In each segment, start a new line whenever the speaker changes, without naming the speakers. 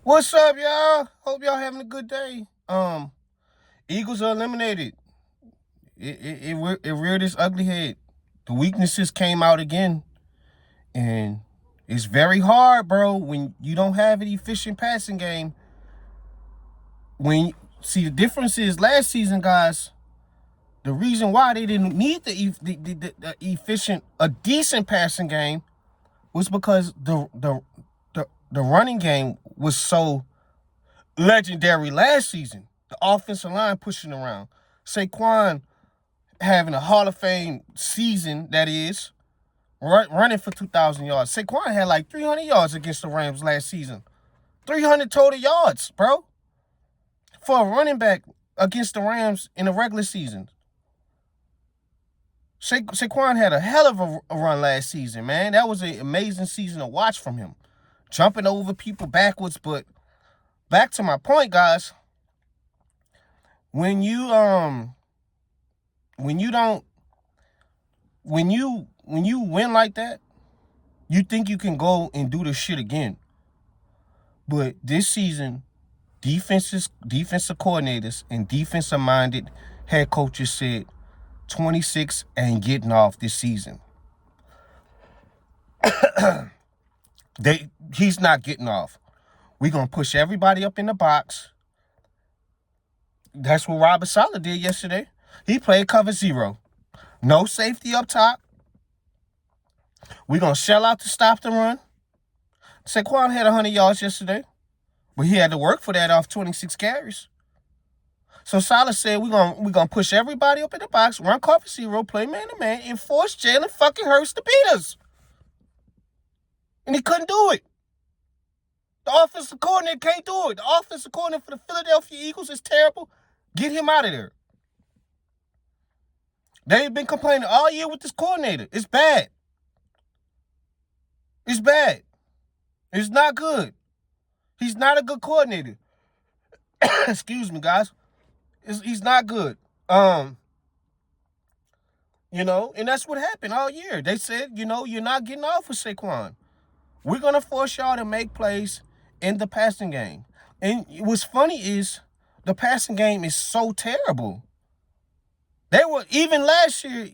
What's up, y'all? Hope y'all having a good day. Eagles are eliminated. It reared its ugly head. The weaknesses came out again, and it's very hard, bro, when you don't have an efficient passing game. When see the difference is last season, guys. The reason why they didn't need the efficient, a decent passing game was because the running game was so legendary last season. The offensive line pushing around. Saquon having a Hall of Fame season, that is, running for 2,000 yards. Saquon had like 300 yards against the Rams last season. 300 total yards, bro, for a running back against the Rams in the regular season. Saquon had a hell of a run last season, man. That was an amazing season to watch from him. Jumping over people backwards, but back to my point, guys. When you win like that, you think you can go and do the shit again. But this season, defensive coordinators and defensive minded head coaches said 26 ain't getting off this season. He's not getting off. We're gonna push everybody up in the box. That's what Robert Saleh did yesterday. He played cover 0. No safety up top. We're going to shell out to stop the run. Saquon had 100 yards yesterday, but he had to work for that off 26 carries. So Saleh said we're gonna push everybody up in the box, run cover 0, play man-to-man, and force Jalen fucking Hurts to beat us. And he couldn't do it. The offensive coordinator can't do it. The offensive coordinator for the Philadelphia Eagles is terrible. Get him out of there. They've been complaining all year with this coordinator. It's bad. It's bad. It's not good. He's not a good coordinator. Excuse me, guys. He's not good. And that's what happened all year. They said, you're not getting off with Saquon. We're going to force y'all to make plays in the passing game. And what's funny is the passing game is so terrible. They were, even last year,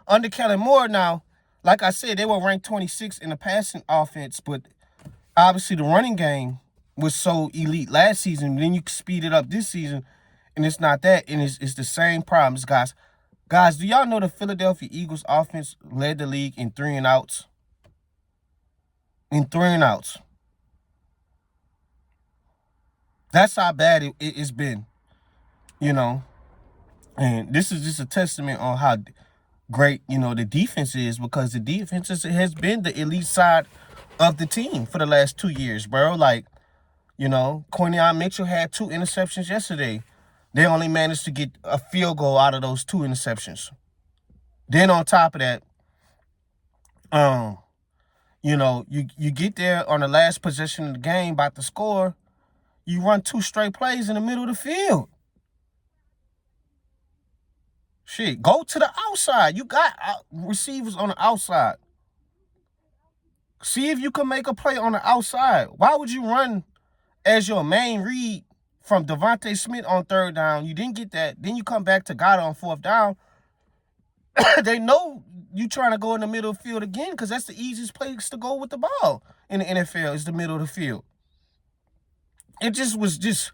under Kellen Moore now, like I said, they were ranked 26 in the passing offense, but obviously the running game was so elite last season. Then you speed it up this season, and it's not that, and it's the same problems, guys. Guys, do y'all know the Philadelphia Eagles offense led the league in 3 and outs? In 3 and outs. That's how bad it's been, And this is just a testament on how great, the defense is, because the defense has been the elite side of the team for the last 2 years, bro. Like, Quinion Mitchell had 2 interceptions yesterday. They only managed to get a field goal out of those 2 interceptions. Then on top of that, you get there on the last possession of the game, about to score, you run 2 straight plays in the middle of the field. Shit, go to the outside. You got receivers on the outside. See if you can make a play on the outside. Why would you run as your main read from Devontae Smith on 3rd down? You didn't get that. Then you come back to Goddard on 4th down. They know you trying to go in the middle of the field again, because that's the easiest place to go with the ball in the NFL, is the middle of the field. It was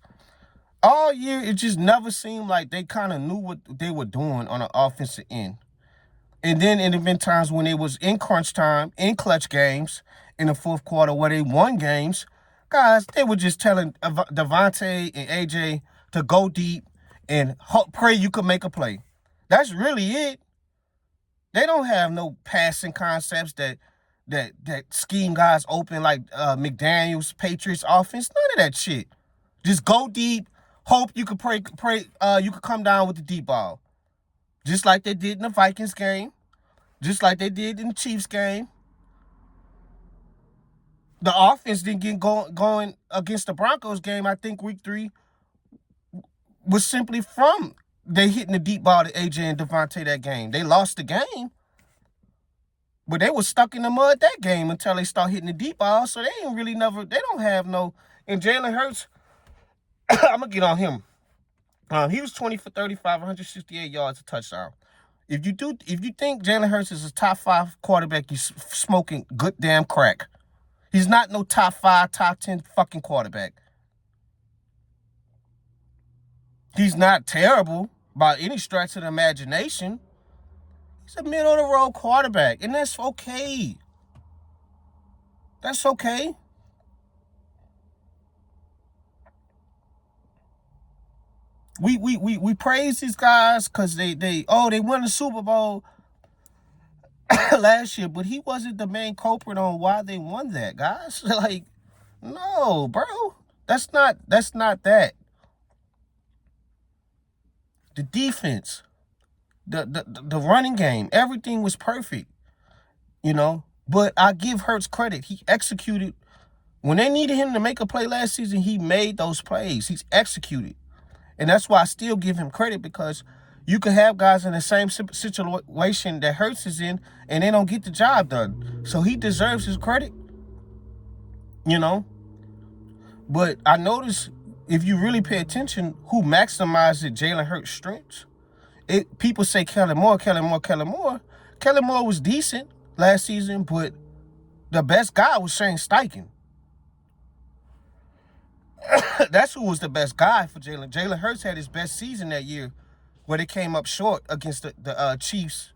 all year, it just never seemed like they kind of knew what they were doing on the offensive end. And then it had been times when it was in crunch time, in clutch games, in the 4th quarter where they won games. Guys, they were just telling Devontae and AJ to go deep and pray you could make a play. That's really it. They don't have no passing concepts that scheme guys open like McDaniel's Patriots offense. None of that shit. Just go deep. Hope you could pray. You could come down with the deep ball, just like they did in the Vikings game, just like they did in the Chiefs game. The offense didn't get going against the Broncos game. I think week 3 was simply from they hitting the deep ball to AJ and Devontae that game. They lost the game, But they were stuck in the mud that game until they start hitting the deep ball. So they ain't really never. They don't have no. And Jalen Hurts, I'm gonna get on him. He was 20 for 35, 168 yards, a touchdown. If you think Jalen Hurts is a top 5 quarterback, you're smoking good damn crack. He's not no top 5, top 10 fucking quarterback. He's not terrible by any stretch of the imagination. He's a middle of the road quarterback, and that's okay. That's okay. We praise these guys because they won the Super Bowl last year, but he wasn't the main culprit on why they won that, guys. Like, no, bro. That's not that. The defense, the running game, everything was perfect, you know. But I give Hurts credit. He executed. When they needed him to make a play last season, he made those plays. He's executed. And that's why I still give him credit, because you could have guys in the same situation that Hurts is in, and they don't get the job done. So he deserves his credit, you know. But I noticed, if you really pay attention, who maximized Jalen Hurts' strengths. People say Kellen Moore. Kellen Moore was decent last season, but the best guy was Shane Steichen. That's who was the best guy for Jalen. Jalen Hurts had his best season that year, where they came up short against the Chiefs.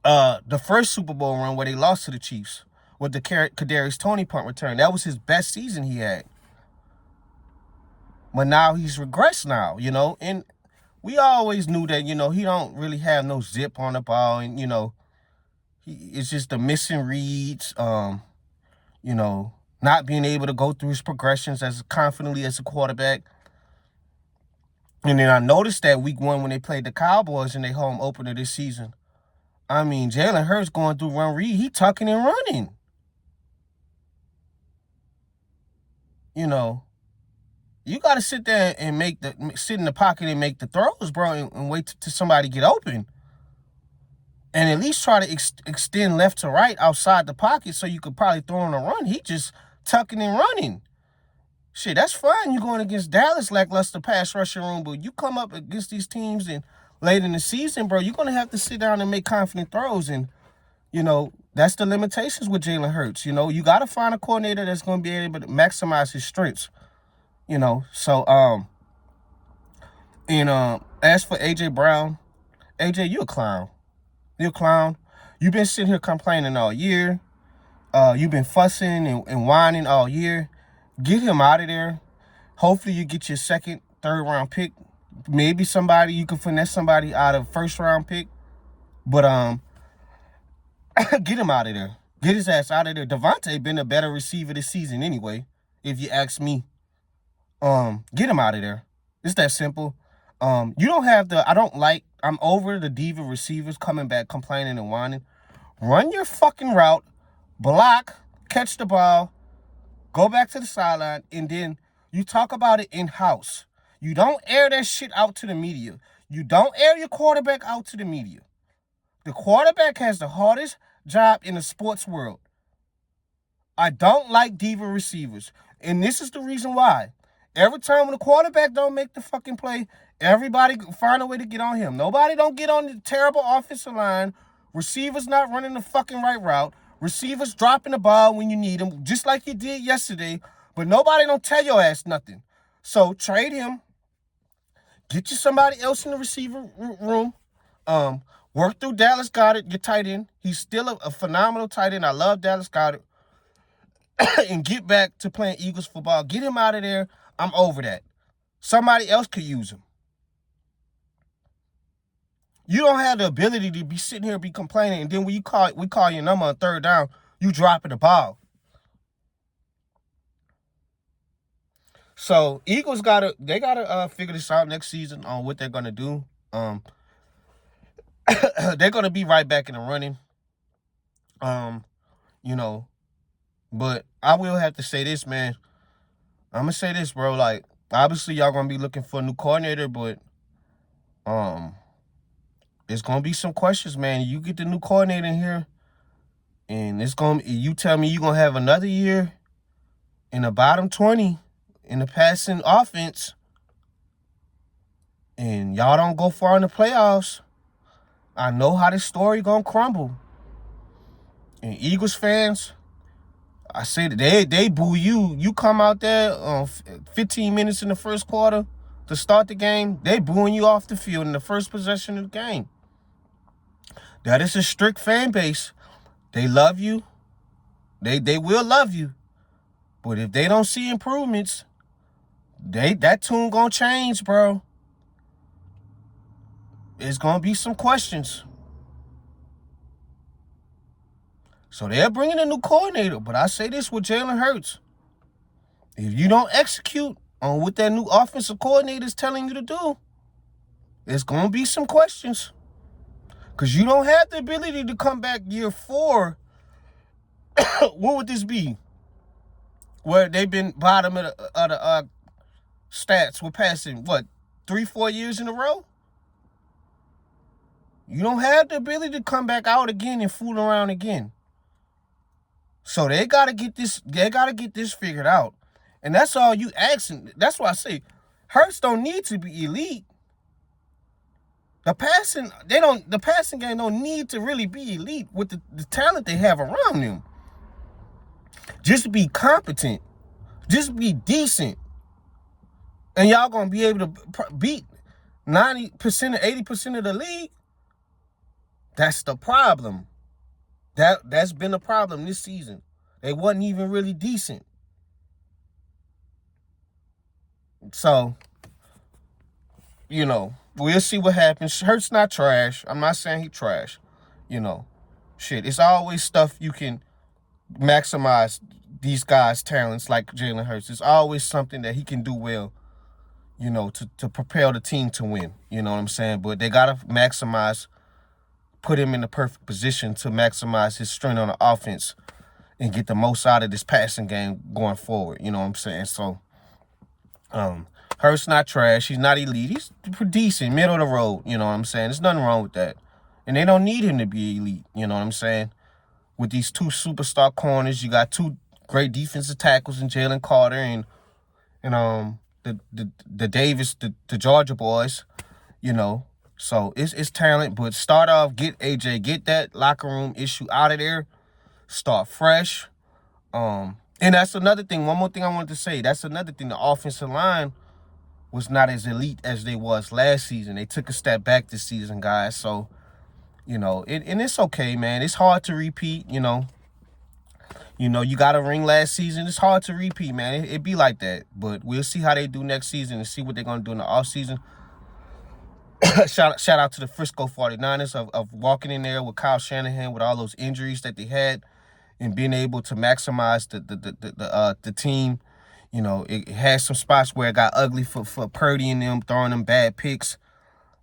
The first Super Bowl run where they lost to the Chiefs with the Kadarius Toney punt return. That was his best season he had. But now he's regressed now, you know. And we always knew that, you know, he don't really have no zip on the ball. And, you know, it's just the missing reads, you know, not being able to go through his progressions as confidently as a quarterback. And then I noticed that week 1 when they played the Cowboys in their home opener this season. I mean, Jalen Hurts going through run read, he tucking and running. You know, you got to sit there and sit in the pocket and make the throws, bro, and wait till somebody get open. And at least try to extend left to right outside the pocket so you could probably throw on a run. He just tucking and running. Shit, that's fine. You're going against Dallas, lackluster pass rushing room, but you come up against these teams and late in the season, bro, you're going to have to sit down and make confident throws. And, you know, that's the limitations with Jalen Hurts. You know, you got to find a coordinator that's going to be able to maximize his strengths. You know, so, as for A.J. Brown, A.J., you a clown. You're a clown. You've been sitting here complaining all year. You've been fussing and whining all year. Get him out of there. Hopefully you get your second, third round pick. Maybe you can finesse somebody out of first round pick. But get him out of there. Get his ass out of there. Devontae been a better receiver this season anyway, if you ask me. Get him out of there. It's that simple. You don't have I'm over the diva receivers coming back complaining and whining. Run your fucking route, block, catch the ball, go back to the sideline, and then you talk about it in-house. You don't air that shit out to the media. You don't air your quarterback out to the media. The quarterback has the hardest job in the sports world. I don't like diva receivers. And this is the reason why. Every time when the quarterback don't make the fucking play, everybody find a way to get on him. Nobody don't get on the terrible offensive line. Receivers not running the fucking right route. Receivers dropping the ball when you need them, just like you did yesterday. But nobody don't tell your ass nothing. So trade him. Get you somebody else in the receiver room. Work through Dallas Goedert, your tight end. He's still a phenomenal tight end. I love Dallas Goedert. And get back to playing Eagles football. Get him out of there. I'm over that. Somebody else could use him. You don't have the ability to be sitting here and be complaining, and then when we call your number on third down, you dropping the ball. So Eagles gotta figure this out next season on what they're gonna do. They're gonna be right back in the running. You know, but I will have to say this, man. I'm gonna say this, bro. Like, obviously, y'all gonna be looking for a new coordinator, but It's gonna be some questions, man. You get the new coordinator in here, and you tell me you're gonna have another year in the bottom 20 in the passing offense, and y'all don't go far in the playoffs. I know how this story gonna crumble. And Eagles fans, I say that they boo you. You come out there 15 minutes in the first quarter to start the game, they booing you off the field in the first possession of the game. That is a strict fan base. They love you. They will love you. But if they don't see improvements, that tune gonna change, bro. It's gonna be some questions. So they're bringing a new coordinator, but I say this with Jalen Hurts. If you don't execute on what that new offensive coordinator is telling you to do, it's gonna be some questions. Because you don't have the ability to come back year 4. What would this be? Where they've been bottom of the stats with passing, 3-4 years in a row? You don't have the ability to come back out again and fool around again. So they gotta get this figured out. And that's all you asking. That's why I say Hurts don't need to be elite. The passing game don't need to really be elite with the talent they have around them. Just be competent. Just be decent. And y'all gonna be able to beat 90% or 80% of the league. That's the problem. That's been a problem this season. They wasn't even really decent. So, we'll see what happens. Hurts not trash. I'm not saying he trash. Shit. It's always stuff you can maximize these guys' talents like Jalen Hurts. It's always something that he can do well, to propel the team to win. You know what I'm saying? But they got to put him in the perfect position to maximize his strength on the offense and get the most out of this passing game going forward. You know what I'm saying? So, Hurts not trash. He's not elite. He's decent, middle of the road. You know what I'm saying? There's nothing wrong with that. And they don't need him to be elite. You know what I'm saying? With these 2 superstar corners, you got 2 great defensive tackles in Jalen Carter and the Davis, the Georgia boys. So it's talent, but start off, get that locker room issue out of there. Start fresh. And that's another thing. One more thing I wanted to say. That's another thing. The offensive line was not as elite as they was last season. They took a step back this season, guys. So, and it's okay, man. It's hard to repeat, you got a ring last season. It's hard to repeat, man. It be like that. But we'll see how they do next season and see what they're going to do in the offseason. Shout out to the Frisco 49ers of walking in there with Kyle Shanahan with all those injuries that they had and being able to maximize the team. It had some spots where it got ugly for Purdy and them throwing them bad picks.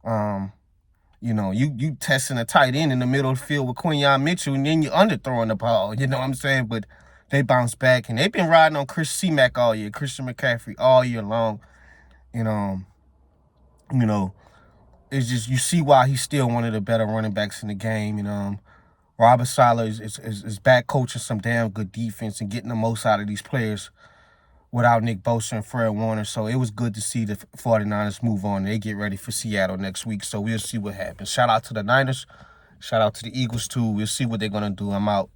You testing a tight end in the middle of the field with Quinyon Mitchell and then you're underthrowing the ball. You know what I'm saying? But they bounced back and they've been riding on Christian McCaffrey all year long. It's just you see why he's still one of the better running backs in the game. Robert Saleh is back coaching some damn good defense and getting the most out of these players without Nick Bosa and Fred Warner. So it was good to see the 49ers move on. They get ready for Seattle next week. So we'll see what happens. Shout out to the Niners. Shout out to the Eagles, too. We'll see what they're going to do. I'm out.